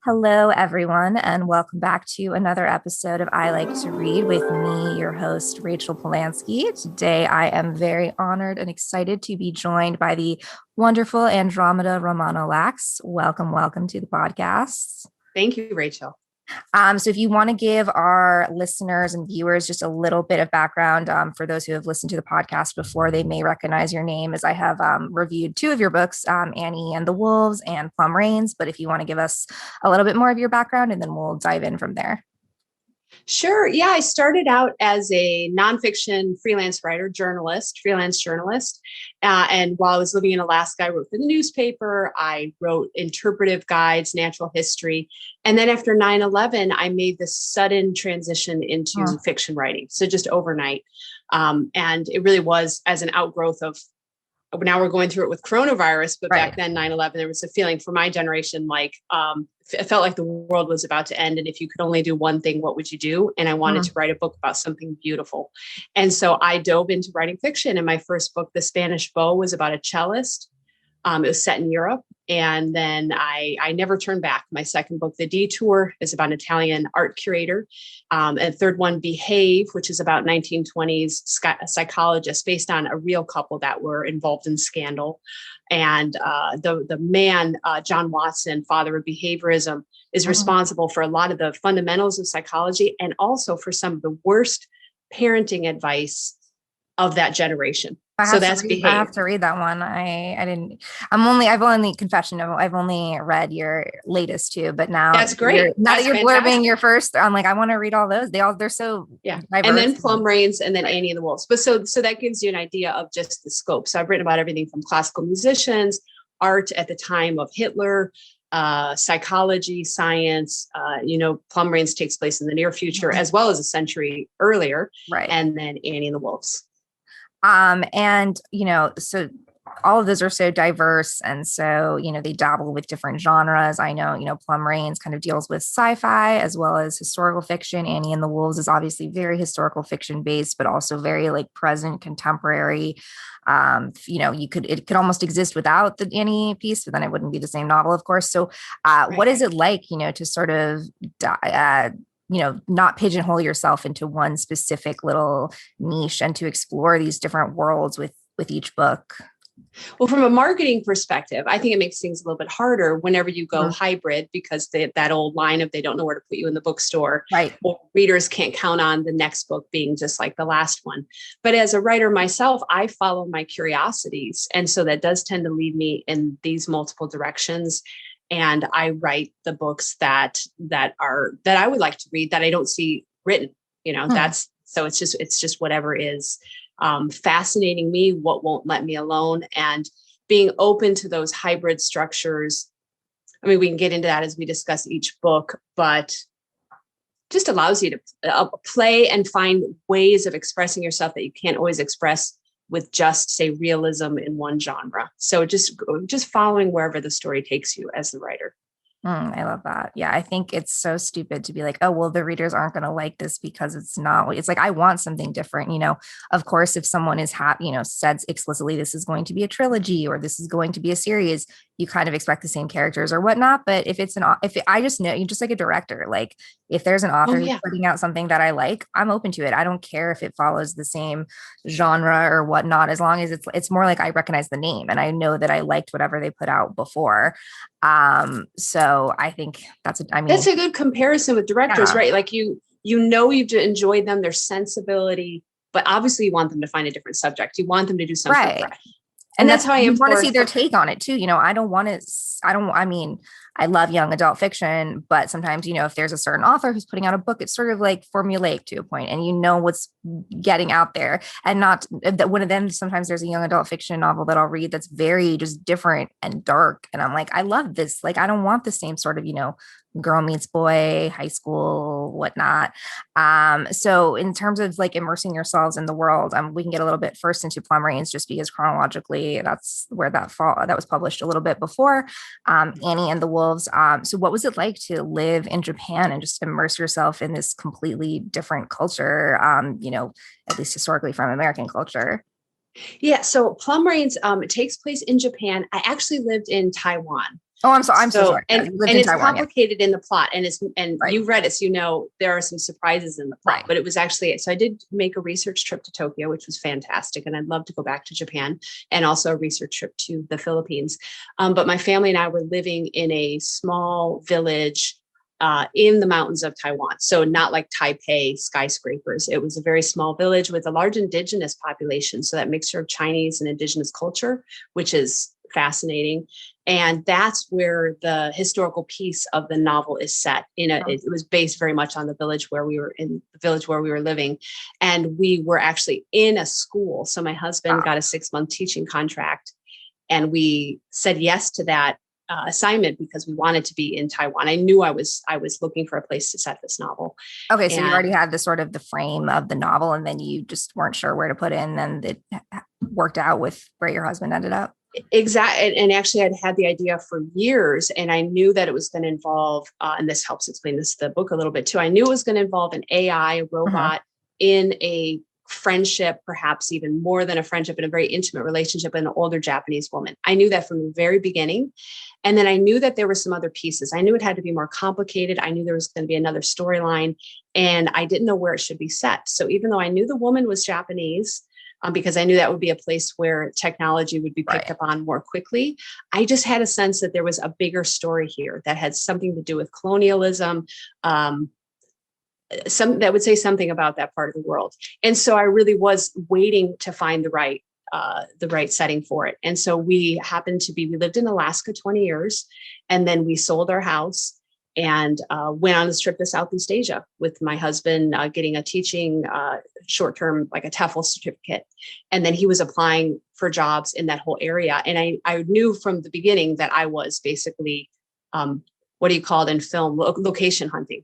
Hello, everyone, and welcome back to another episode of I Like to Read with me, your host, Rachel Polanski. Today, I am very honored and excited to be joined by the wonderful Andromeda Romano-Lax. Welcome to the podcast. Thank you, Rachel. So if you want to give our listeners and viewers just a little bit of background, for those who have listened to the podcast before, they may recognize your name as I have reviewed two of your books, Annie and the Wolves and Plum Rains. But if you want to give us a little bit more of your background, and then we'll dive in from there. Sure. Yeah, I started out as a nonfiction freelance writer, freelance journalist. And while I was living in Alaska, I wrote for the newspaper. I wrote interpretive guides, natural history. And then after 9/11, I made this sudden transition into fiction writing. So just overnight. And it really was as an outgrowth of, now we're going through it with coronavirus, but back then 9/11, there was a feeling for my generation, like it felt like the world was about to end. And if you could only do one thing, what would you do? And I wanted to write a book about something beautiful. And so I dove into writing fiction. And my first book, The Spanish Bow, was about a cellist. It was set in Europe. And then I never turned back. My second book, The Detour, is about an Italian art curator. And third one, Behave, which is about 1920s psychologists based on a real couple that were involved in scandal. And the man, John Watson, father of behaviorism, is responsible for a lot of the fundamentals of psychology and also for some of the worst parenting advice of that generation. So that's Behave. I have to read that one. I've only read your latest two, but now that's great. Now that you're blurbing your first, I'm like, I want to read all those. They're so diverse. And then Plum Rains and then Annie and the Wolves. But so that gives you an idea of just the scope. So I've written about everything from classical musicians, art at the time of Hitler, psychology, science. Plum Rains takes place in the near future as well as a century earlier. Right. And then Annie and the Wolves. So all of those are so diverse. And so, they dabble with different genres. I know, Plum Rains kind of deals with sci-fi as well as historical fiction. Annie and the Wolves is obviously very historical fiction based, but also very like present, contemporary. It could almost exist without the Annie piece, but then it wouldn't be the same novel, of course. So what is it like, to sort of not pigeonhole yourself into one specific little niche and to explore these different worlds with each book? Well, from a marketing perspective, I think it makes things a little bit harder whenever you go hybrid, because that old line of they don't know where to put you in the bookstore, right? Or readers can't count on the next book being just like the last one. But as a writer myself, I follow my curiosities. And so that does tend to lead me in these multiple directions. And I write the books that I would like to read that I don't see written, it's just whatever is fascinating me, what won't let me alone, and being open to those hybrid structures. I mean, we can get into that as we discuss each book, but just allows you to play and find ways of expressing yourself that you can't always express with just, say, realism in one genre. So just following wherever the story takes you as the writer. I love that. Yeah, I think it's so stupid to be like, oh, well, the readers aren't going to like this because it's not. It's like, I want something different. Of course, if someone is said explicitly, this is going to be a trilogy or this is going to be a series, you kind of expect the same characters or whatnot. But I just know, you just like a director, like if there's an author who's putting out something that I like, I'm open to it. I don't care if it follows the same genre or whatnot, as long as it's more like I recognize the name and I know that I liked whatever they put out before. So I think that's a good comparison with directors, right? Like you've enjoyed them, their sensibility, but obviously you want them to find a different subject. You want them to do something fresh. And that's how I want to see their take on it too. I love young adult fiction, but sometimes, if there's a certain author who's putting out a book, it's sort of like formulaic to a point and what's getting out there, and not that one of them. Sometimes there's a young adult fiction novel that I'll read that's very just different and dark. And I'm like, I love this. Like, I don't want the same sort of, girl meets boy, high school, whatnot. So in terms of like immersing yourselves in the world, we can get a little bit first into Plum Rains, just because chronologically that's where that was published a little bit before Annie and the Wolves. So what was it like to live in Japan and just immerse yourself in this completely different culture, at least historically from American culture? Yeah. So Plum Rains, it takes place in Japan. I actually lived in Taiwan. Oh, I'm so So, sorry. Yeah, you lived and in it's Taiwan. Yeah. complicated in the plot, and Right. you've read it, so you know there are some surprises in the plot. Right. But it was actually, so I did make a research trip to Tokyo, which was fantastic, and I'd love to go back to Japan, and also a research trip to the Philippines. But my family and I were living in a small village in the mountains of Taiwan. So not like Taipei skyscrapers. It was a very small village with a large indigenous population. So that mixture of Chinese and indigenous culture, which is fascinating. And that's where the historical piece of the novel is set. It was based very much on the village where we were living. And we were actually in a school. So my husband got a 6-month teaching contract, and we said yes to that assignment because we wanted to be in Taiwan. I knew I was looking for a place to set this novel. Okay, so you And already had the sort of the frame of the novel, and then you just weren't sure where to put it, and then it worked out with where your husband ended up. exactly. And actually, I'd had the idea for years, and I knew that it was going to involve, and this helps explain the book a little bit too. I knew it was going to involve an AI, a robot, in a friendship, perhaps even more than a friendship, in a very intimate relationship with an older Japanese woman. I knew that from the very beginning. And then I knew that there were some other pieces. I knew it had to be more complicated. I knew there was going to be another storyline, and I didn't know where it should be set. So even though I knew the woman was Japanese, because I knew that would be a place where technology would be picked up on more quickly, I just had a sense that there was a bigger story here that had something to do with colonialism, some that would say something about that part of the world. And so I really was waiting to find the right setting for it. And so we lived in Alaska 20 years, and then we sold our house and went on this trip to Southeast Asia with my husband, getting a teaching short-term, like a TEFL certificate. And then he was applying for jobs in that whole area. And I knew from the beginning that I was basically, what do you call it in film? Location hunting.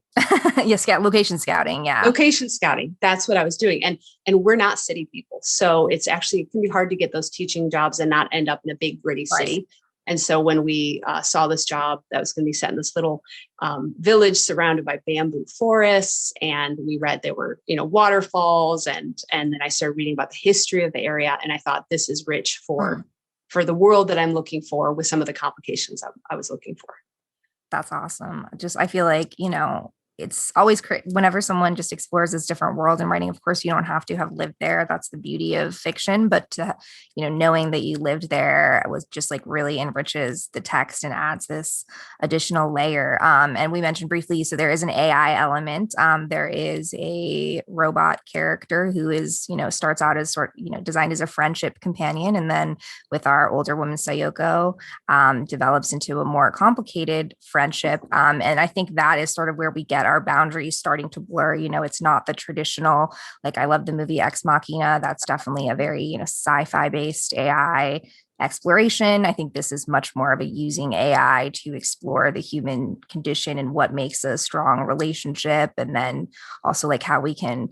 Yes, location scouting. Yeah. Location scouting. That's what I was doing. And we're not city people. So it can be hard to get those teaching jobs and not end up in a big, gritty city. And so when we saw this job that was going to be set in this little village surrounded by bamboo forests, and we read there were, waterfalls, and then I started reading about the history of the area, and I thought this is rich for the world that I'm looking for, with some of the complications I was looking for. That's awesome. I feel like, it's always whenever someone just explores this different world in writing. Of course, you don't have to have lived there. That's the beauty of fiction. But knowing that you lived there was just like really enriches the text and adds this additional layer. And we mentioned briefly, so there is an AI element. There is a robot character who is, starts out as designed as a friendship companion, and then with our older woman Sayoko, develops into a more complicated friendship. And I think that is sort of where we get our boundaries starting to blur. It's not the traditional, like I love the movie Ex Machina. That's definitely a very, sci-fi based AI exploration. I think this is much more of a using AI to explore the human condition and what makes a strong relationship. And then also like how we can,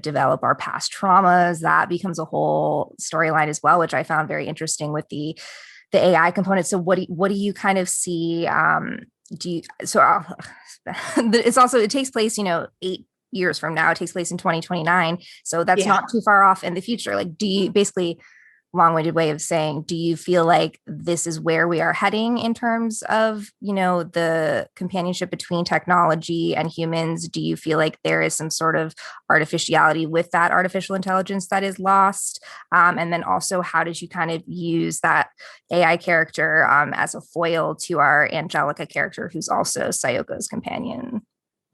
develop our past traumas. That becomes a whole storyline as well, which I found very interesting with the AI component. So what do you kind of see? It takes place, 8 years from now. It takes place in 2029. So that's not too far off in the future. Like, do you basically, long-winded way of saying, do you feel like this is where we are heading in terms of, the companionship between technology and humans? Do you feel like there is some sort of artificiality with that artificial intelligence that is lost? And then also, how did you kind of use that AI character as a foil to our Angelica character, who's also Sayoko's companion?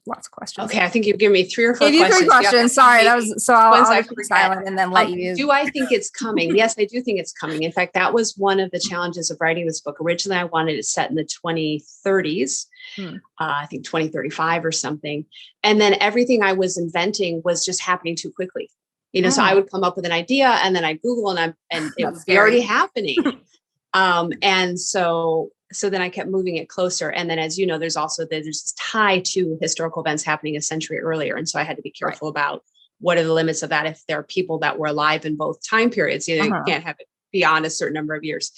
Lots of questions. Okay, I think you've given me 3 or 4 questions. Give you 3 questions. Sorry, that was so. I'll just be silent and then let you. Do I think it's coming? Yes, I do think it's coming. In fact, that was one of the challenges of writing this book. Originally, I wanted it set in the 2030s, I think 2035 or something. And then everything I was inventing was just happening too quickly. So I would come up with an idea, and then I Google, and it would be already happening. And so then I kept moving it closer. And then, as you know, there's this tie to historical events happening a century earlier. And so I had to be careful about what are the limits of that. If there are people that were alive in both time periods, you can't have it beyond a certain number of years.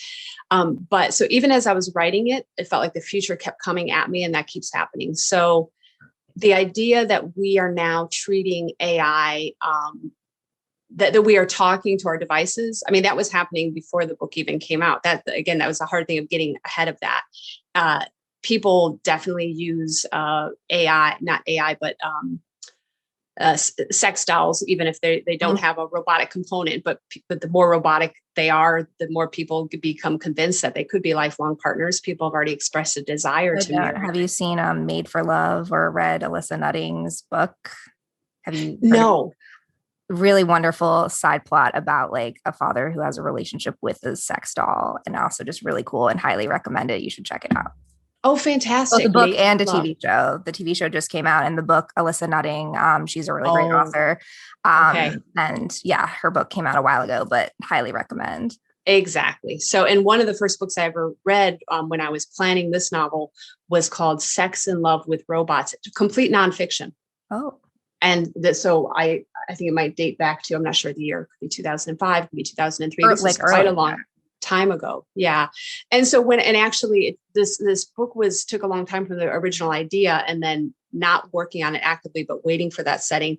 But so even as I was writing it, it felt like the future kept coming at me, and that keeps happening. So the idea that we are now treating AI that we are talking to our devices. I mean, that was happening before the book even came out. That was the hard thing of getting ahead of that. People definitely use AI, not AI, but sex dolls, even if they don't have a robotic component, but the more robotic they are, the more people become convinced that they could be lifelong partners. People have already expressed a desire to marry. Have you seen Made for Love or read Alyssa Nutting's book? Have you? No. Really wonderful side plot about like a father who has a relationship with a sex doll, and also just really cool and highly recommend it. You should check it out. Oh, fantastic. Both the book and a TV show. The TV show just came out, and the book, Alyssa Nutting, she's a really great author. Okay. And yeah, her book came out a while ago, but highly recommend. Exactly. So, and one of the first books I ever read when I was planning this novel was called Sex and Love with Robots, complete nonfiction. Oh. And so I think it might date back to, I'm not sure the year, it could be 2005, could be 2003. This is quite a long time ago. Yeah. And so this book took a long time from the original idea, and then not working on it actively, but waiting for that setting.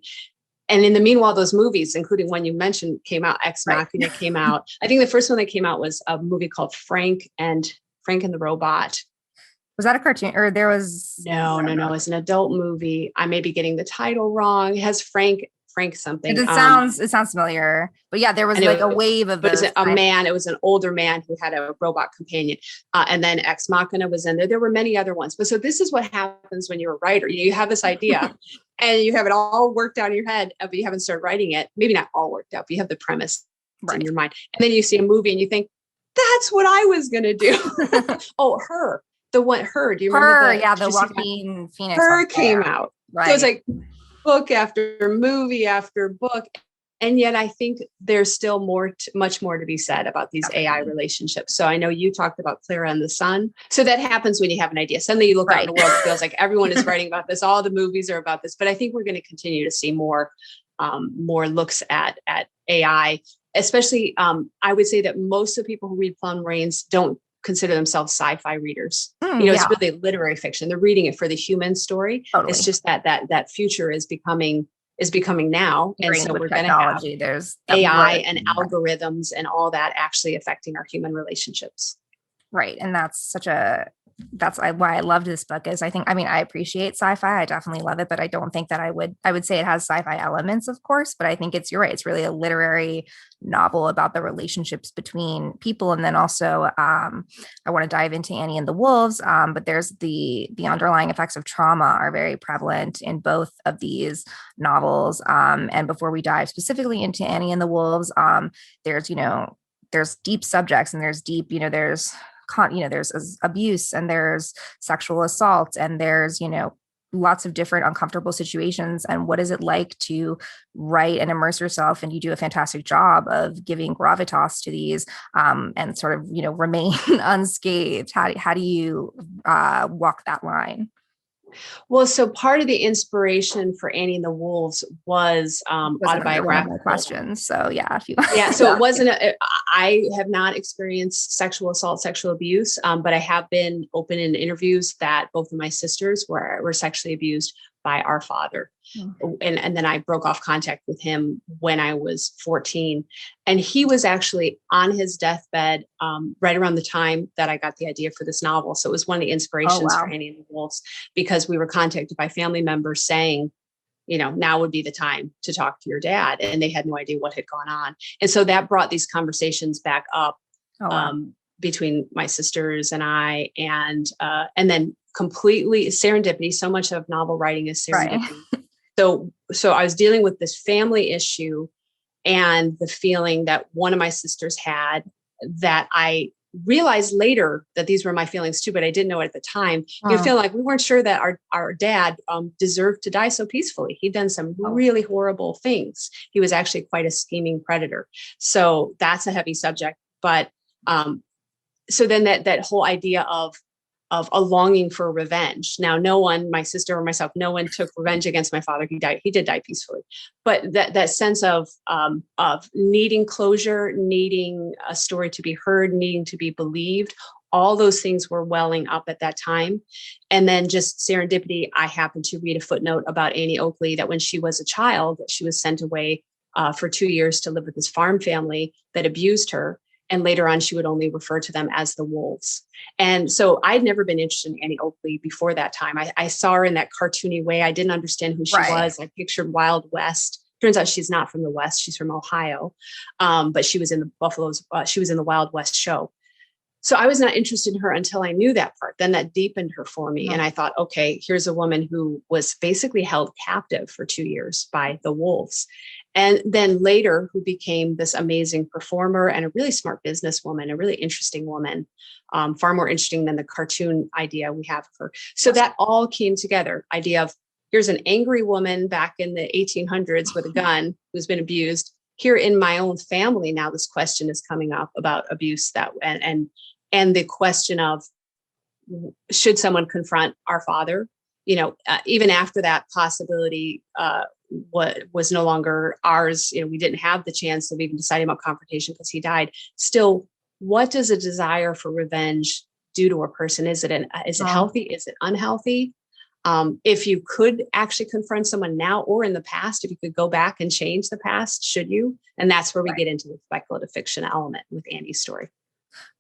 And in the meanwhile, those movies, including one you mentioned, came out. Ex Machina came out. I think the first one that came out was a movie called Frank and the Robot. Was that a cartoon, or there was? No. It's an adult movie. I may be getting the title wrong. It has Frank something. It sounds familiar, but yeah, there was like a wave of those. It was an older man who had a robot companion. And then Ex Machina was in there. There were many other ones. But so this is what happens when you're a writer. You have this idea and you have it all worked out in your head, but you haven't started writing it. Maybe not all worked out, but you have the premise in your mind. And then you see a movie and you think, that's what I was going to do. Oh, Her. The one, Her. Do you remember? The Joaquin Phoenix. Her came out. Right. So it was like book after movie after book. And yet I think there's still much more to be said about these AI relationships. So I know you talked about Clara and the Sun. So that happens when you have an idea. Suddenly you look out in the world, it feels like everyone is writing about this. All the movies are about this. But I think we're going to continue to see more looks at AI, especially I would say that most of the people who read Plum Rains don't consider themselves sci-fi readers. It's really literary fiction. They're reading it for the human story. Totally. It's just that future is becoming now. And so we're going to have there's AI and algorithms and all that actually affecting our human relationships. Right. And that's why I loved this book is I appreciate sci-fi. I definitely love it, but I don't think that I would say it has sci-fi elements, of course, but I think you're right. It's really a literary novel about the relationships between people. And then also I want to dive into Annie and the Wolves. But there's the underlying effects of trauma are very prevalent in both of these novels. And before we dive specifically into Annie and the Wolves, there's deep subjects and there's deep, there's abuse and there's sexual assault and there's, lots of different uncomfortable situations. And what is it like to write and immerse yourself? And you do a fantastic job of giving gravitas to these and sort of, remain unscathed. How do you walk that line? Well, so part of the inspiration for Annie and the Wolves was autobiographical questions. So yeah, so it wasn't. I have not experienced sexual assault, sexual abuse, but I have been open in interviews that both of my sisters were sexually abused by our father. And then I broke off contact with him when I was 14. And he was actually on his deathbed right around the time that I got the idea for this novel. So it was one of the inspirations for Annie and the Wolves, because we were contacted by family members saying, now would be the time to talk to your dad. And they had no idea what had gone on. And so that brought these conversations back up between my sisters and I, and then completely serendipity. So much of novel writing is serendipity. Right. So I was dealing with this family issue and the feeling that one of my sisters had, that I realized later that these were my feelings too, but I didn't know it at the time. You feel like we weren't sure that our dad deserved to die so peacefully. He'd done some really horrible things. He was actually quite a scheming predator. So that's a heavy subject. But so then that whole idea of a longing for revenge. Now, no one, my sister or myself, no one took revenge against my father. He died. He did die peacefully. But that sense of needing closure, needing a story to be heard, needing to be believed, all those things were welling up at that time. And then just serendipity, I happened to read a footnote about Annie Oakley, that when she was a child, she was sent away for 2 years to live with this farm family that abused her. And later on, she would only refer to them as the wolves. And so I'd never been interested in Annie Oakley before that time. I saw her in that cartoony way. I didn't understand who she was. I pictured Wild West. Turns out she's not from the West. She's from Ohio. But she was in the Buffaloes. She was in the Wild West show. So I was not interested in her until I knew that part. Then that deepened her for me. And I thought, okay, here's a woman who was basically held captive for 2 years by the wolves. And then later, who became this amazing performer and a really smart businesswoman, a really interesting woman, far more interesting than the cartoon idea we have of her. So that all came together. Idea of here's an angry woman back in the 1800s with a gun who's been abused. Here in my own family, now this question is coming up about abuse and the question of should someone confront our father? Even after that possibility what was no longer ours, we didn't have the chance of even deciding about confrontation because he died. Still, what does a desire for revenge do to a person? Is it healthy? Is it unhealthy? If you could actually confront someone now or in the past, if you could go back and change the past, should you? And that's where we get into the speculative fiction element with Annie's story.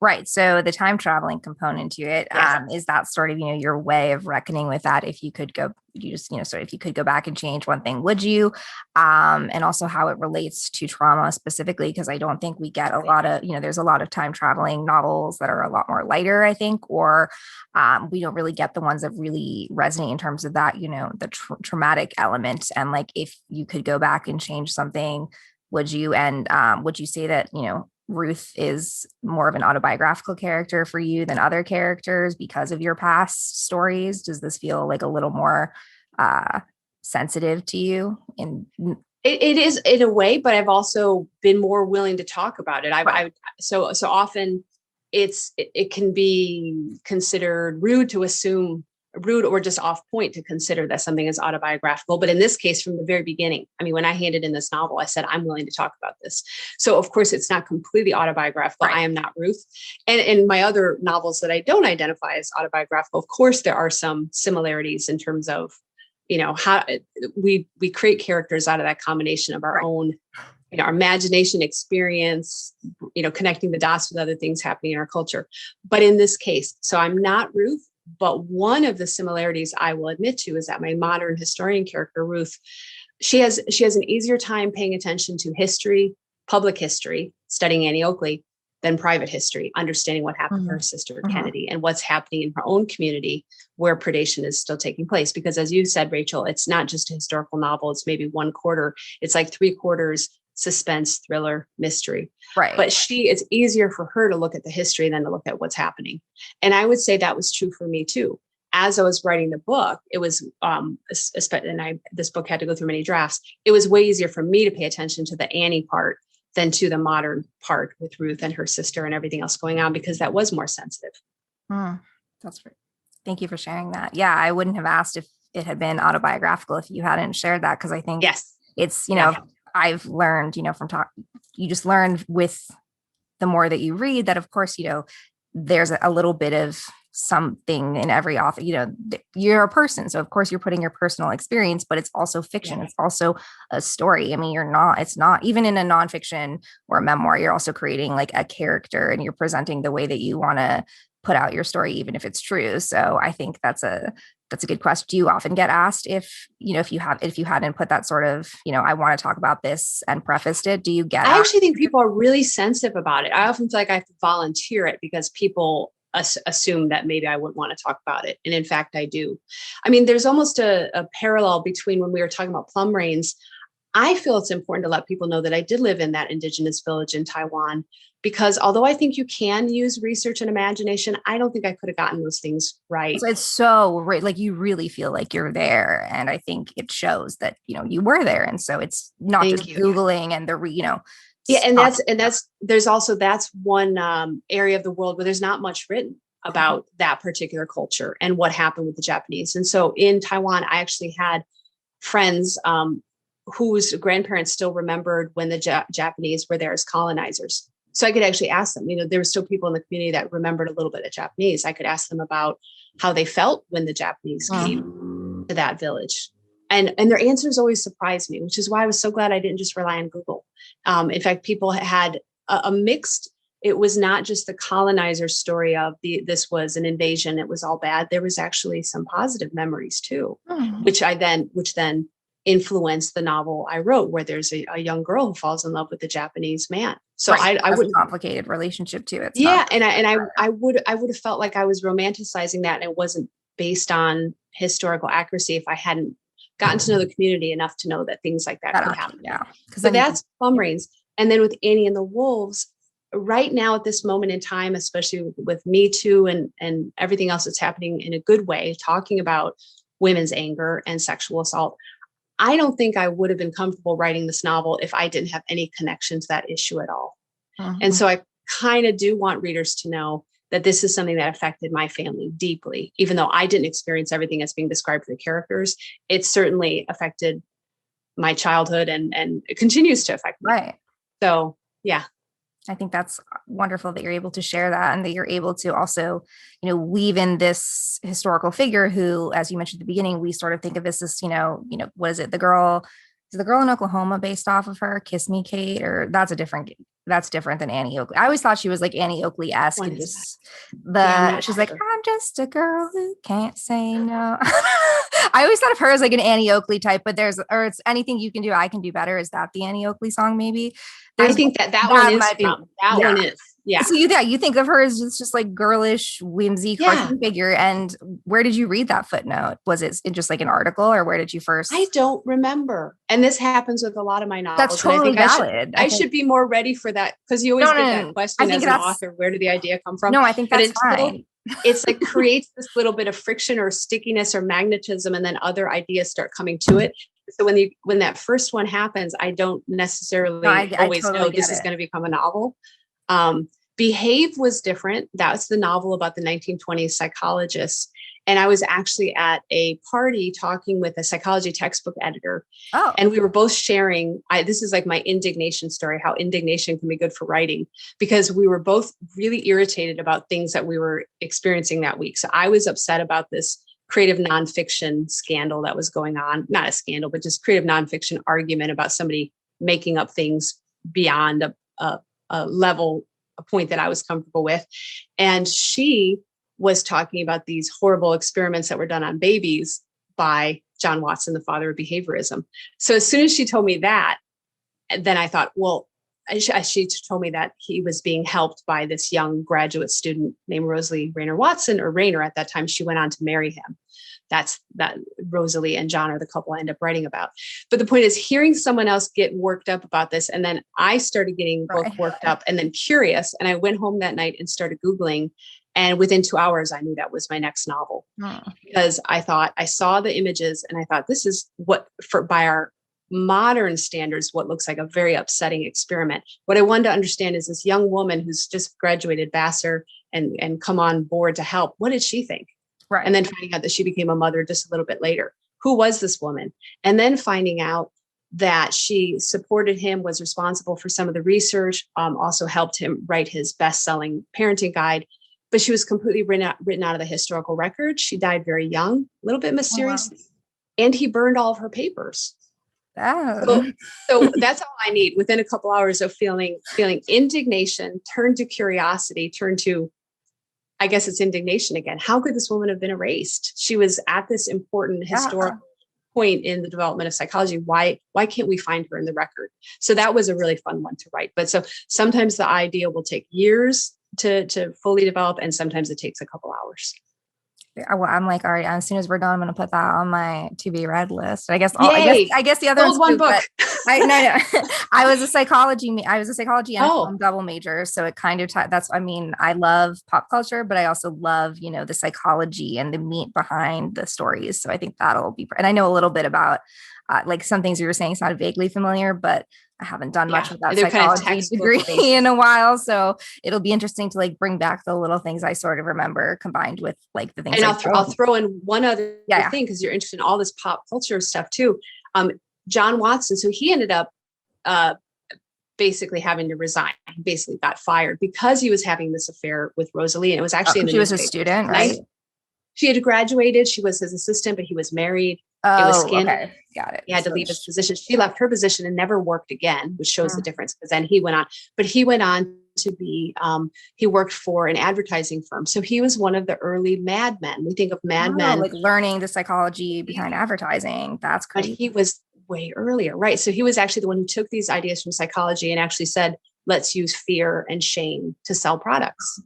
Right. So the time traveling component to it, is that sort of, your way of reckoning with that? If you could go, if you could go back and change one thing, would you? And also how it relates to trauma specifically, because I don't think we get a lot of, there's a lot of time traveling novels that are a lot more lighter, I think, or we don't really get the ones that really resonate in terms of that, the traumatic element. And like, if you could go back and change something, would you? And would you say that, Ruth is more of an autobiographical character for you than other characters because of your past stories? Does this feel like a little more sensitive to you? It is in a way, but I've also been more willing to talk about it. So often it can be considered rude or just off point to consider that something is autobiographical. But in this case, from the very beginning, when I handed in this novel, I said, I'm willing to talk about this. So of course, it's not completely autobiographical. Right. I am not Ruth. And in my other novels that I don't identify as autobiographical, of course, there are some similarities in terms of, how we create characters out of that combination of our own, our imagination, experience, connecting the dots with other things happening in our culture. But in this case, so I'm not Ruth. But one of the similarities I will admit to is that my modern historian character, Ruth, she has an easier time paying attention to history, public history, studying Annie Oakley, than private history, understanding what happened to her sister, Kennedy, and what's happening in her own community where predation is still taking place. Because as you said, Rachel, it's not just a historical novel. It's maybe 1/4. It's like 3/4 suspense, thriller, mystery. Right. But it's easier for her to look at the history than to look at what's happening. And I would say that was true for me too. As I was writing the book, it was, this book had to go through many drafts. It was way easier for me to pay attention to the Annie part than to the modern part with Ruth and her sister and everything else going on, because that was more sensitive. That's great. Thank you for sharing that. Yeah, I wouldn't have asked if it had been autobiographical if you hadn't shared that, because I think it's, I've learned, from you just learn with the more that you read that, of course, there's a little bit of something in every author, you're a person. So of course you're putting your personal experience, but it's also fiction. It's also a story. It's not even in a nonfiction or a memoir, you're also creating like a character and you're presenting the way that you want to put out your story, even if it's true. So I think that's a good question. Do you often get asked if you hadn't put that sort of, I want to talk about this and prefaced it, do you get I actually think people are really sensitive about it. I often feel like I have to volunteer it because people assume that maybe I wouldn't want to talk about it. And in fact, I do. There's almost a parallel between when we were talking about plum rains. I feel it's important to let people know that I did live in that indigenous village in Taiwan, because although I think you can use research and imagination, I don't think I could have gotten those things right. So it's so right. Like you really feel like you're there. And I think it shows that, you were there. And so it's not just Googling and Yeah. And that's one area of the world where there's not much written about that particular culture and what happened with the Japanese. And so in Taiwan, I actually had friends whose grandparents still remembered when the Japanese were there as colonizers. So I could actually ask them, there were still people in the community that remembered a little bit of Japanese. I could ask them about how they felt when the Japanese came to that village. And their answers always surprised me, which is why I was so glad I didn't just rely on Google. In fact, people had a mixed, it was not just the colonizer story of this was an invasion, it was all bad. There was actually some positive memories too, which then influenced the novel I wrote, where there's a young girl who falls in love with a Japanese man. So right. I would, a complicated relationship too. It's yeah. I would have felt like I was romanticizing that, and it wasn't based on historical accuracy if I hadn't gotten to know the community enough to know that things like that could happen. Yeah. So that's Plum Rains. And then with Annie and the Wolves, right now at this moment in time, especially with Me Too and everything else that's happening in a good way, talking about women's anger and sexual assault, I don't think I would have been comfortable writing this novel if I didn't have any connection to that issue at all. And so I kind of do want readers to know that this is something that affected my family deeply. Even though I didn't experience everything that's being described for the characters, it certainly affected my childhood and it continues to affect me. Right. So, yeah. I think that's wonderful that you're able to share that, and that you're able to also, weave in this historical figure who, as you mentioned at the beginning, we sort of think of as this, what is it? The girl in Oklahoma based off of her, Kiss Me Kate, or that's different than Annie Oakley. I always thought she was like Annie Oakley-esque. She's like, I'm just a girl who can't say no. I always thought of her as like an Annie Oakley type, but it's Anything You Can Do, I Can Do Better. Is that the Annie Oakley song? Maybe. I think that one is. One is. Yeah. So you think of her as just like girlish, whimsy cartoon figure. And where did you read that footnote? Was it in just like an article, or where did you first? I don't remember. And this happens with a lot of my novels. That's totally valid. I think, should be more ready for that, because you always get that question as an author, where did the idea come from? No, I think that's fine. It's like creates this little bit of friction or stickiness or magnetism, and then other ideas start coming to it. So when that first one happens, I don't necessarily always totally know this is going to become a novel. Behave was different. That's the novel about the 1920s psychologist. And I was actually at a party talking with a psychology textbook editor. Oh. And we were both sharing, this is like my indignation story, how indignation can be good for writing, because we were both really irritated about things that we were experiencing that week. So I was upset about this creative nonfiction scandal that was going on, not a scandal, but just creative nonfiction argument about somebody making up things beyond a level, a point that I was comfortable with. And she was talking about these horrible experiments that were done on babies by John Watson, the father of behaviorism. So as soon as she told me that, then I thought, well, she told me that he was being helped by this young graduate student named Rosalie Rayner Watson, or Rayner at that time. She went on to marry him. That Rosalie and John are the couple I end up writing about. But the point is, hearing someone else get worked up about this, and then I started getting both worked up and then curious. And I went home that night and started Googling. And within 2 hours, I knew that was my next novel, because I saw the images and I thought, this is by our modern standards, what looks like a very upsetting experiment. What I wanted to understand is this young woman who's just graduated Vassar and come on board to help. What did she think? Right. And then finding out that she became a mother just a little bit later. Who was this woman? And then finding out that she supported him, was responsible for some of the research, also helped him write his best-selling parenting guide. But she was completely written out of the historical record. She died very young, a little bit mysteriously. Oh, wow. And he burned all of her papers. Oh. So that's all I need. Within a couple hours of feeling indignation, turn to curiosity, turn to, I guess it's indignation again. How could this woman have been erased? She was at this important historical point in the development of psychology. Why can't we find her in the record? So that was a really fun one to write. But so sometimes the idea will take years to fully develop, and sometimes it takes a couple hours. Well, I'm like, all right, as soon as we're done, I'm going to put that on my to be read list. I guess the other one book. I was a psychology and double major. So it kind of, I love pop culture, but I also love, the psychology and the meat behind the stories. So I think that'll be, and I know a little bit about like some things you were saying sounded vaguely familiar, but I haven't done much with that psychology degree in a while. So it'll be interesting to like bring back the little things I sort of remember combined with like the things. And I'll throw in one other thing, because you're interested in all this pop culture stuff too. John Watson. So he ended up basically having to resign. He basically got fired because he was having this affair with Rosalie. And it was actually she was a student, right? She had graduated. She was his assistant, but he was married. It was Oh, scandal. okay. Got it. He had to So leave his position. She left her position and never worked again, which shows the difference, because then he went on, but he went on to be, he worked for an advertising firm. So he was one of the early Mad Men. We think of Mad wow, Men, like learning the psychology behind advertising. That's but crazy. he was way earlier, right? So he was actually the one who took these ideas from psychology and actually said, let's use fear and shame to sell products.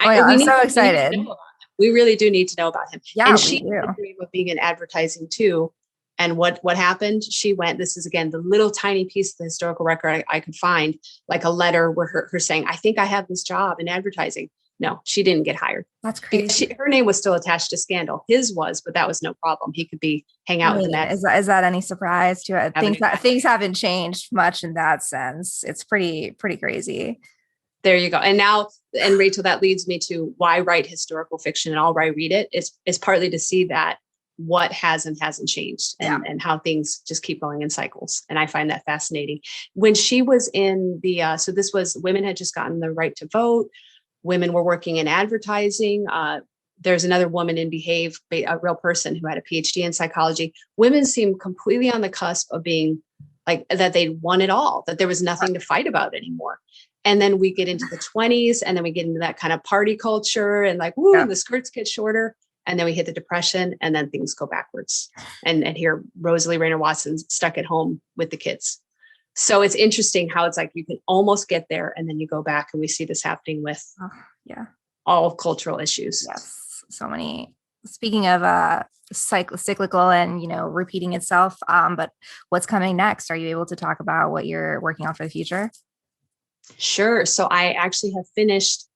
Oh yeah, I'm so We need to excited. know about him. We really do need to know about him. Yeah, And we she do. had a dream of being in advertising too. And what happened? She went, this is again, the little tiny piece of the historical record I could find, like a letter where her saying, I think I have this job in advertising. No, she didn't get hired That's because crazy. her name was still attached to Scandal. His was, but that was no problem. He could hang I out with the mean, Mad is that any surprise to it? Avenue. Things haven't changed much in that sense. It's pretty crazy. There you go. And now, and Rachel, that leads me to why write historical fiction and all why I read it is partly to see that what has and hasn't changed and how things just keep going in cycles. And I find that fascinating. When she was in the, so this was, women had just gotten the right to vote. Women were working in advertising. There's another woman in Behave, a real person who had a PhD in psychology. Women seemed completely on the cusp of being like that they'd won it all, that there was nothing to fight about anymore. And then we get into the 20s and then we get into that kind of party culture and like, woo, the skirts get shorter. And then we hit the Depression and then things go backwards. And here, Rosalie Rayner Watson's stuck at home with the kids. So it's interesting how it's like you can almost get there and then you go back and we see this happening with all cultural issues. Yes. So many. Speaking of cyclical and, repeating itself, but what's coming next? Are you able to talk about what you're working on for the future? Sure. So I actually have finished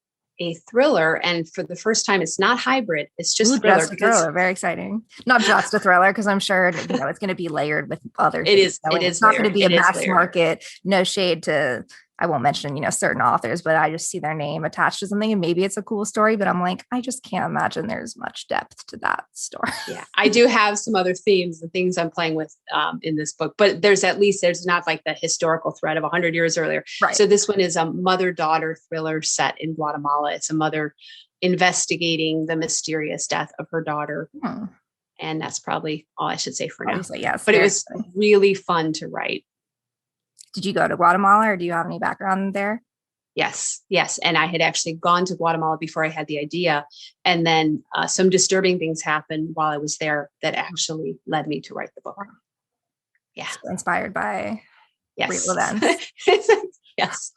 a thriller, and for the first time, it's not hybrid. It's just thriller. Just a thriller. Very exciting. Not just a thriller, because I'm sure it's going to be layered with other. It things. is. It is. It's not going to be a mass layered. market. No shade to. I won't mention, certain authors, but I just see their name attached to something and maybe it's a cool story, but I'm like, I just can't imagine there's much depth to that story. Yeah, I do have some other themes and things I'm playing with in this book, but there's not like the historical thread of 100 years earlier. Right. So this one is a mother-daughter thriller set in Guatemala. It's a mother investigating the mysterious death of her daughter. And that's probably all I should say for now. Yes, but it was really fun to write. Did you go to Guatemala or do you have any background there? Yes. And I had actually gone to Guatemala before I had the idea. And then some disturbing things happened while I was there that actually led me to write the book. Yeah. So inspired by real events. Yes.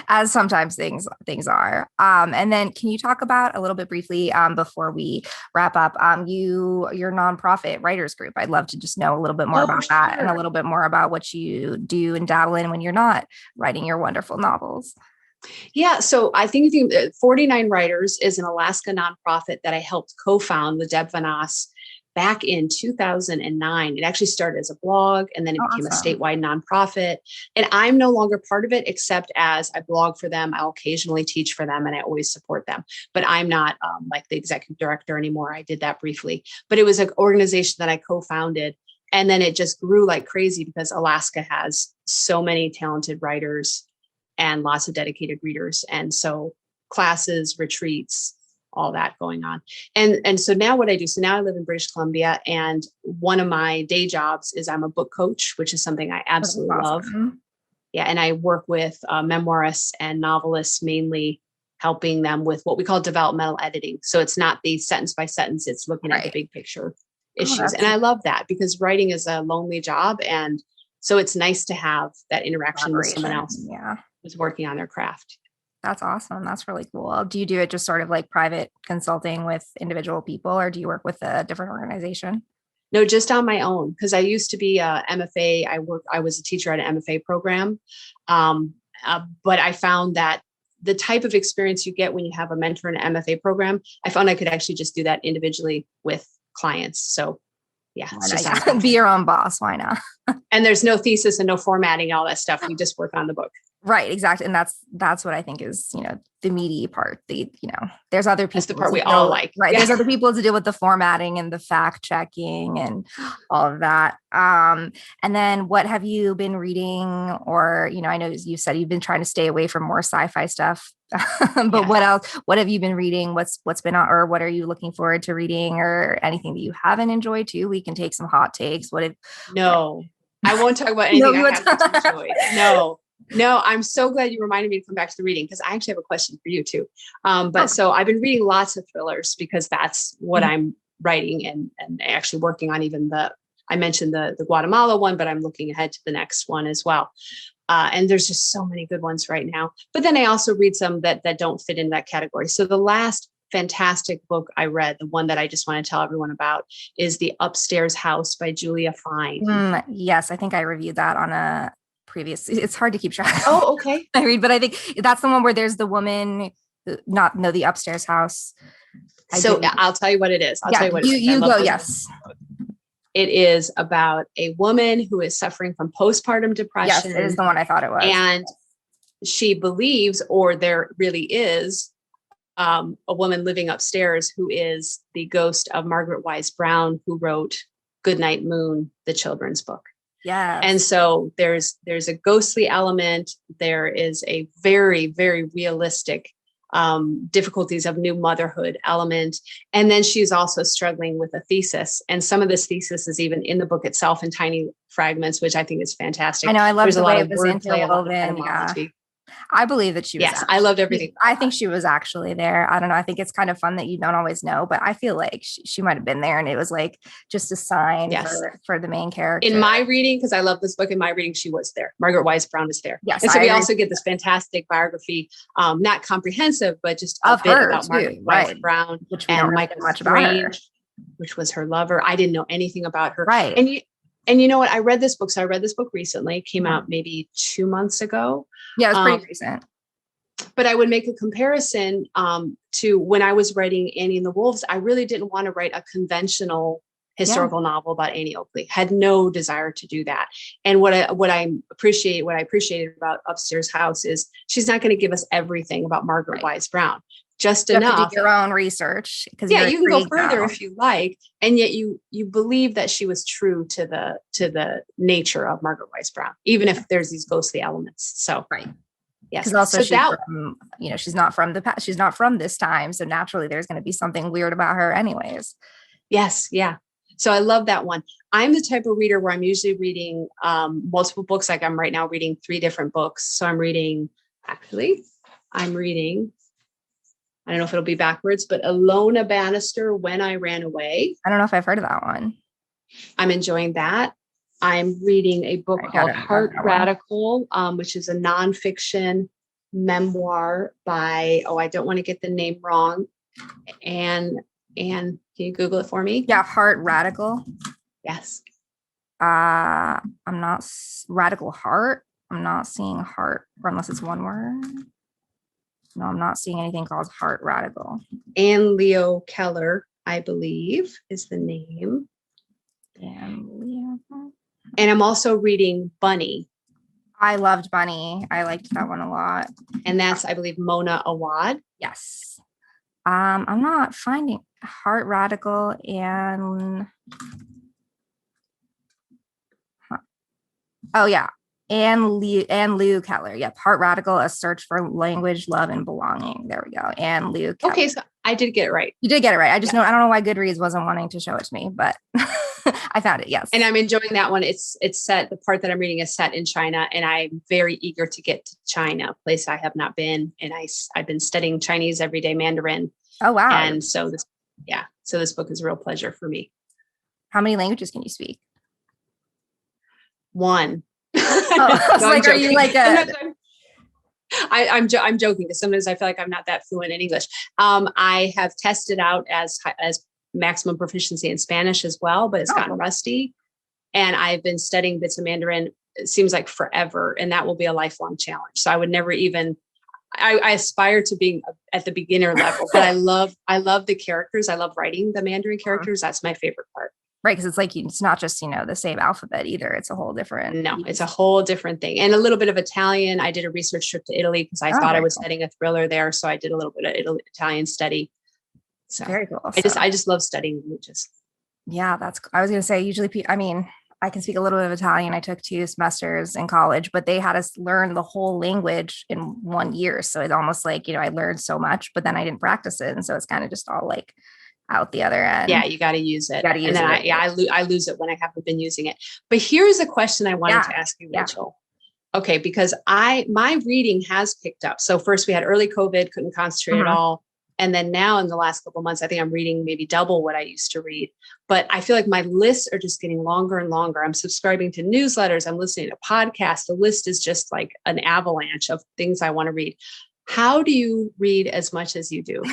As sometimes things are. And then can you talk about a little bit briefly before we wrap up, your nonprofit writers group? I'd love to just know a little bit more about that and a little bit more about what you do and dabble in when you're not writing your wonderful novels. Yeah. So I think 49 Writers is an Alaska nonprofit that I helped co-found with Deb Van Oss back in 2009. It actually started as a blog and then it became a statewide nonprofit. And I'm no longer part of it, except as I blog for them. I'll occasionally teach for them and I always support them. But I'm not like the executive director anymore. I did that briefly. But it was an organization that I co-founded. And then it just grew like crazy because Alaska has so many talented writers and lots of dedicated readers. And so classes, retreats, all that going on. And so now what I do, so now I live in British Columbia and one of my day jobs is I'm a book coach, which is something I absolutely love. Yeah. And I work with memoirists and novelists, mainly helping them with what we call developmental editing. So it's not the sentence by sentence, it's looking at the big picture issues. And I love that because writing is a lonely job. And so it's nice to have that interaction with someone else who's working on their craft. That's awesome. That's really cool. Do you do it just sort of like private consulting with individual people, or do you work with a different organization? No, just on my own. Because I used to be a MFA. I was a teacher at an MFA program. But I found that the type of experience you get when you have a mentor in an MFA program, I found I could actually just do that individually with clients. So yeah, be your own boss. Why not? And there's no thesis and no formatting, all that stuff. We just work on the book. Right, exactly. And that's what I think is, the meaty part. There's other That's the people part to we all deal, like. right. Yeah. There's other people to deal with the formatting and the fact checking and all of that. And then what have you been reading? Or, I know you said you've been trying to stay away from more sci-fi stuff. But Yes. what else? What have you been reading? What's been on, or what are you looking forward to reading, or anything that you haven't enjoyed too? We can take some hot takes. No, I won't talk about No, anything I haven't enjoyed. No, I'm so glad you reminded me to come back to the reading, because I actually have a question for you too. So I've been reading lots of thrillers because that's what I'm writing and actually working on. I mentioned the Guatemala one, but I'm looking ahead to the next one as well. And there's just so many good ones right now. But then I also read some that don't fit in that category. So the last fantastic book I read, the one that I just want to tell everyone about, is The Upstairs House by Julia Fine. Yes, I think I reviewed that on a previous. It's hard to keep track. Oh, okay. I read, but I think that's the one where there's the woman, the Upstairs House. I'll tell you what it is. I'll tell you what it is. You go. Yes. It is about a woman who is suffering from postpartum depression. Yes, it is the one I thought it was. And she believes, or there really is, a woman living upstairs who is the ghost of Margaret Wise Brown, who wrote Goodnight Moon, the children's book. Yeah. And so there's a ghostly element. There is a very, very realistic difficulties of new motherhood element. And then she's also struggling with a thesis. And some of this thesis is even in the book itself in tiny fragments, which I think is fantastic. I know. I love the way it was interwoven. Yeah. I believe that she was. Yes, I loved everything. I think she was actually there. I don't know. I think it's kind of fun that you don't always know, but I feel like she might have been there, and it was like just a sign for the main character. In my reading, because I love this book, in my reading, she was there. Margaret Wise Brown is there. Yes. And so we also get this fantastic biography, not comprehensive, but just a bit about Margaret Wise Brown, which we don't know much about her. Which was her lover. I didn't know anything about her. Right. And you know what? I read this book. So I read this book recently. It came out maybe 2 months ago. Yeah, it was pretty recent. But I would make a comparison to when I was writing Annie and the Wolves. I really didn't want to write a conventional historical novel about Annie Oakley. Had no desire to do that. And what I appreciated about Upstairs House is she's not going to give us everything about Margaret Wise Brown. Just enough. To do your own research, because you can go further if you like, and yet you believe that she was true to the nature of Margaret Wise Brown, even if there's these ghostly elements. So yes, because also she's not from the past, she's not from this time, so naturally there's going to be something weird about her, anyways. Yes, yeah. So I love that one. I'm the type of reader where I'm usually reading multiple books. Like I'm right now reading 3 different books. So I'm reading. I don't know if it'll be backwards, but Alona Bannister, When I Ran Away. I don't know if I've heard of that one. I'm enjoying that. I'm reading a book called Heart Radical, which is a nonfiction memoir by, I don't want to get the name wrong. And can you Google it for me? Yeah, Heart Radical. Yes. I'm not Radical Heart. I'm not seeing heart, unless it's one word. No, I'm not seeing anything called Heart Radical. Anne Leo Keller, I believe, is the name. And I'm also reading Bunny. I loved Bunny. I liked that one a lot. And that's, I believe, Mona Awad. Yes. I'm not finding Heart Radical and oh yeah. And Lou Keller. Yep. Heart Radical, A Search for Language, Love, and Belonging. There we go. And Lou Keller. Okay, so I did get it right. You did get it right. I don't know why Goodreads wasn't wanting to show it to me, but I found it. Yes. And I'm enjoying that one. It's set, the part that I'm reading is set in China, and I'm very eager to get to China, a place I have not been. And I've been studying Chinese every day, Mandarin. Oh, wow. And so this book is a real pleasure for me. How many languages can you speak? One. Are you like I'm joking, because sometimes I feel like I'm not that fluent in English. I have tested out as maximum proficiency in Spanish as well, but it's gotten rusty. And I've been studying bits of Mandarin, it seems like forever, and that will be a lifelong challenge. So I would never even, I aspire to being at the beginner level, but I love the characters. I love writing the Mandarin characters. That's my favorite part. Right. Because it's like, it's not just, the same alphabet either. It's a whole different. No, it's a whole different thing. And a little bit of Italian. I did a research trip to Italy because I thought I was studying a thriller there. So I did a little bit of Italian study. So very cool. I just love studying languages. Yeah, I was going to say, usually, I can speak a little bit of Italian. I took 2 semesters in college, but they had us learn the whole language in 1 year. So it's almost like, I learned so much, but then I didn't practice it. And so it's kind of just all like out the other end. Yeah, you got to use it. And then I lose it when I haven't been using it. But here's a question I wanted to ask you, Rachel. Okay, because my reading has picked up. So first we had early COVID, couldn't concentrate at all. And then now in the last couple of months, I think I'm reading maybe double what I used to read. But I feel like my lists are just getting longer and longer. I'm subscribing to newsletters. I'm listening to podcasts. The list is just like an avalanche of things I want to read. How do you read as much as you do?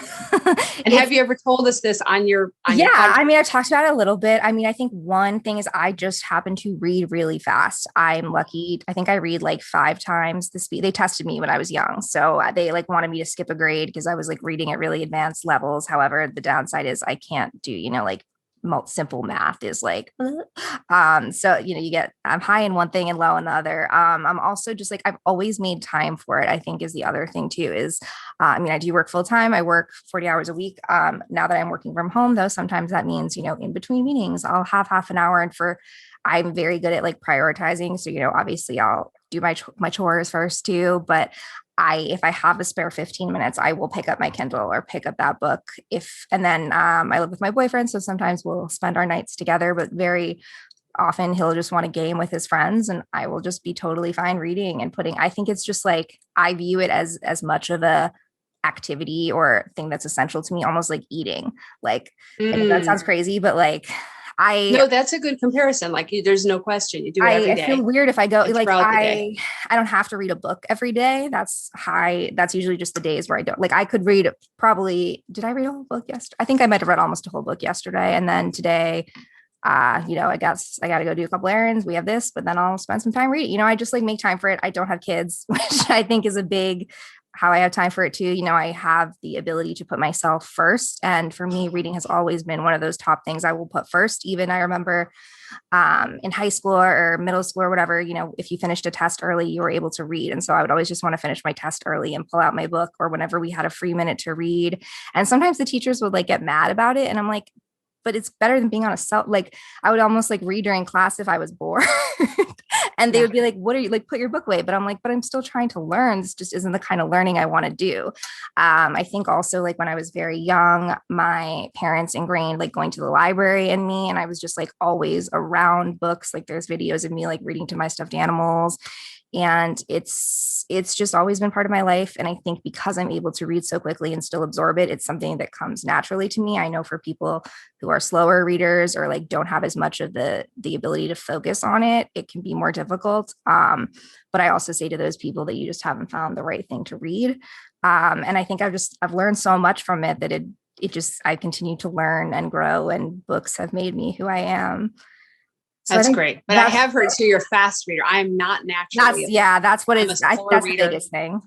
And have you ever told us this on your your podcast? I've talked about it a little bit. I think one thing is I just happen to read really fast. I'm lucky. I think I read like 5 times the speed. They tested me when I was young. So they like wanted me to skip a grade because I was like reading at really advanced levels. However, the downside is I can't do, like simple math is like, so, I'm high in one thing and low in the other. I'm also just like, I've always made time for it, I think is the other thing too, is, I do work full time. I work 40 hours a week. Now that I'm working from home though, sometimes that means, in between meetings, I'll have half an hour I'm very good at like prioritizing. So, obviously I'll do my chores first too, but if I have a spare 15 minutes, I will pick up my Kindle or pick up that book. And then I live with my boyfriend. So sometimes we'll spend our nights together, but very often he'll just want a game with his friends and I will just be totally fine reading and I think it's just like, I view it as much of a activity or thing that's essential to me, almost like eating. Like, that sounds crazy, but like, no, that's a good comparison. Like there's no question you do it every day. I feel weird if I go like I don't have to read a book every day. That's usually just the days where I don't. Like I could read did I read a whole book yesterday? I think I might have read almost a whole book yesterday. And then today, I guess I got to go do a couple errands. We have this, but then I'll spend some time reading. I just like make time for it. I don't have kids, which I think is a big how I have time for it too. I have the ability to put myself first. And for me, reading has always been one of those top things I will put first. Even I remember in high school or middle school or whatever, if you finished a test early, you were able to read. And so I would always just want to finish my test early and pull out my book or whenever we had a free minute to read. And sometimes the teachers would like get mad about it. And I'm like, but it's better than being on like I would almost like read during class if I was bored. And they would be like, what are you like, put your book away. But I'm like, but I'm still trying to learn. This just isn't the kind of learning I want to do. I think also like when I was very young, my parents ingrained like going to the library in me. And I was just like always around books. Like there's videos of me like reading to my stuffed animals. And it's just always been part of my life. And I think because I'm able to read so quickly and still absorb it, it's something that comes naturally to me. I know for people who are slower readers or like don't have as much of the ability to focus on it, it can be more difficult. But I also say to those people that you just haven't found the right thing to read. And I think I've learned so much from it that I continue to learn and grow, and books have made me who I am. So that's great. But I have heard, so you're a fast reader. I'm not naturally. That's what that's the biggest thing.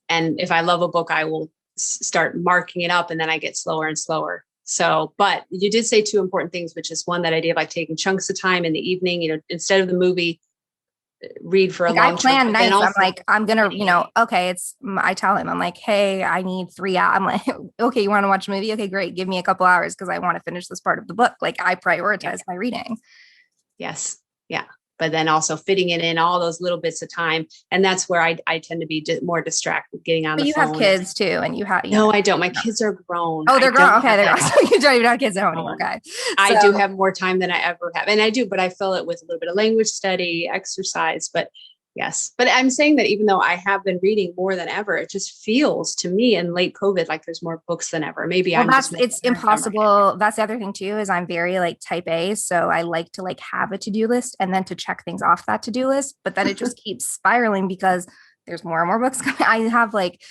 And if I love a book, I will start marking it up and then I get slower and slower. So, but you did say 2 important things, which is one, that idea of like taking chunks of time in the evening, instead of the movie, read for a long time. I plan nights. I'm like, I'm going to, okay. I tell him, I'm like, hey, I need 3 hours. I'm like, okay, you want to watch a movie? Okay, great. Give me a couple hours because I want to finish this part of the book. Like I prioritize my reading. Yes. Yeah. But then also fitting it in all those little bits of time. And that's where I tend to be more distracted getting on the phone. You have kids too. And you have, no, I don't. My kids are grown. Oh, they're grown. Okay. They're grown. You don't even have kids at home anymore. Okay. I do have more time than I ever have. And I do, but I fill it with a little bit of language study, exercise, but yes. But I'm saying that even though I have been reading more than ever, it just feels to me in late COVID, like there's more books than ever. Maybe it's impossible. That's the other thing too, is I'm very like type A. So I like to like have a to-do list and then to check things off that to-do list, but then it just keeps spiraling because there's more and more books coming. I have like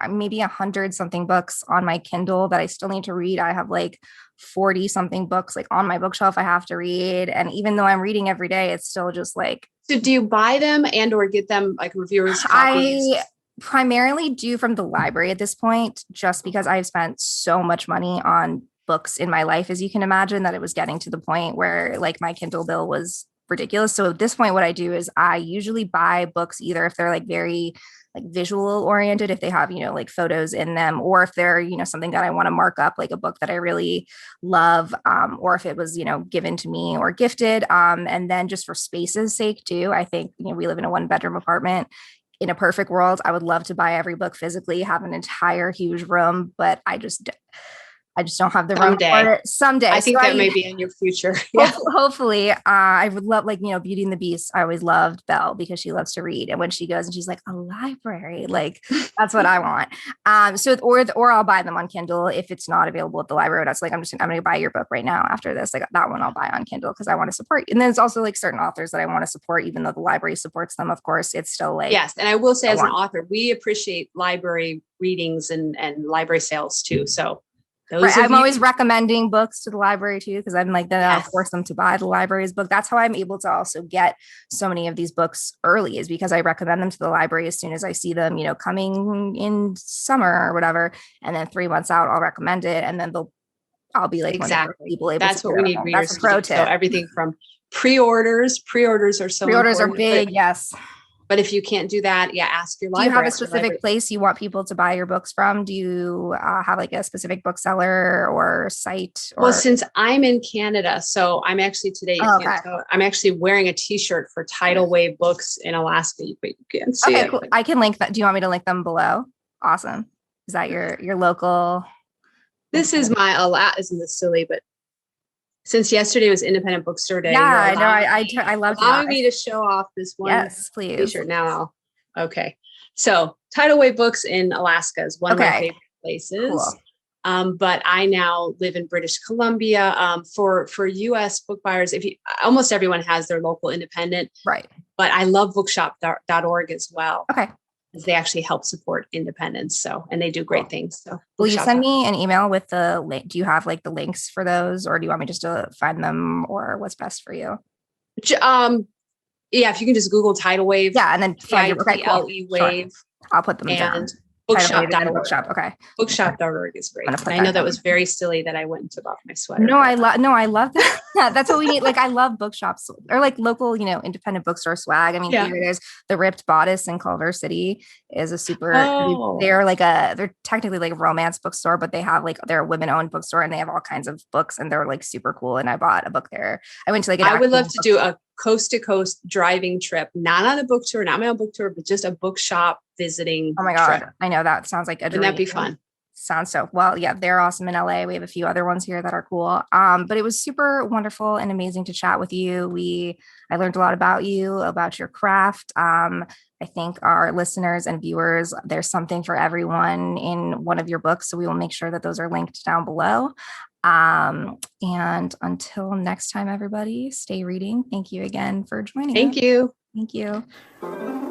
maybe 100 something books on my Kindle that I still need to read. I have like 40 something books like on my bookshelf I have to read. And even though I'm reading every day, it's still just like. So do you buy them and or get them like reviewers' copies? I primarily do from the library at this point, just because I've spent so much money on books in my life, as you can imagine, that it was getting to the point where like my Kindle bill was ridiculous. So at this point, what I do is I usually buy books either if they're like very like visual oriented, if they have, like photos in them, or if they're, something that I want to mark up, like a book that I really love, or if it was, given to me or gifted. And then just for space's sake too, I think, we live in a 1-bedroom apartment. In a perfect world, I would love to buy every book physically, have an entire huge room, but I just don't have the room for it someday. I think that may be in your future. Yeah. Hopefully, I would love, like, Beauty and the Beast. I always loved Belle because she loves to read. And when she goes and she's like, a library, like that's what I want. Or I'll buy them on Kindle if it's not available at the library. That's like, I'm going to buy your book right now after this. Like that one I'll buy on Kindle because I want to support. And then it's also like certain authors that I want to support, even though the library supports them. Of course, it's still like, yes. And I will say as an author, we appreciate library readings and library sales too. So I'm always recommending books to the library too, because I'm like, then I'll force them to buy the library's book. That's how I'm able to also get so many of these books early, is because I recommend them to the library as soon as I see them, coming in summer or whatever. And then 3 months out, I'll recommend it. And then I'll be like, exactly. People able that's to what we need readers That's a pro tip. So everything from pre-orders are so pre-orders are big. Yes. But if you can't do that, ask your library. Do you have a specific place you want people to buy your books from? Do you have like a specific bookseller or site? Well, since I'm in Canada, so I'm actually today, I'm actually wearing a t-shirt for Tidal Wave Books in Alaska, but you can't see it. Cool. I can link that. Do you want me to link them below? Awesome. Is that your local? This is isn't this silly, but since yesterday was Independent Bookstore Day. Yeah, I know. I love allowing me to show off this one. Yes, please. T-shirt now. Okay. So Tidal Wave Books in Alaska is one of my favorite places. Cool. But I now live in British Columbia. For US book buyers, almost everyone has their local independent. Right. But I love bookshop.org as well. Okay. They actually help support independence. And they do great things. So will you send me an email with the link? Do you have like the links for those, or do you want me just to find them, or what's best for you? If you can just Google Tidal Wave. Yeah. And then find your Wave. Sure. I'll put them down. Bookshop.org. Okay. Bookshop.org is great. And I know that was very silly that I went and took off my sweater. No, I love that. Yeah, that's what we need. Like, I love bookshops or like local, independent bookstore swag. I mean, here there's the Ripped Bodice in Culver City is a super, they're technically like a romance bookstore, but they're a women-owned bookstore and they have all kinds of books and they're like super cool. And I bought a book there. I went to like, I would love to do a coast to coast driving trip, not on a book tour, not my own book tour, but just a bookshop visiting. Oh my God. Trip. I know that sounds like a dream. Wouldn't that be fun? Sounds so well. Yeah, they're awesome in LA. We have a few other ones here that are cool. But it was super wonderful and amazing to chat with you. I learned a lot about you, about your craft. I think our listeners and viewers, there's something for everyone in one of your books. So we will make sure that those are linked down below. And until next time, everybody, stay reading. Thank you again for joining us. Thank you. Thank you.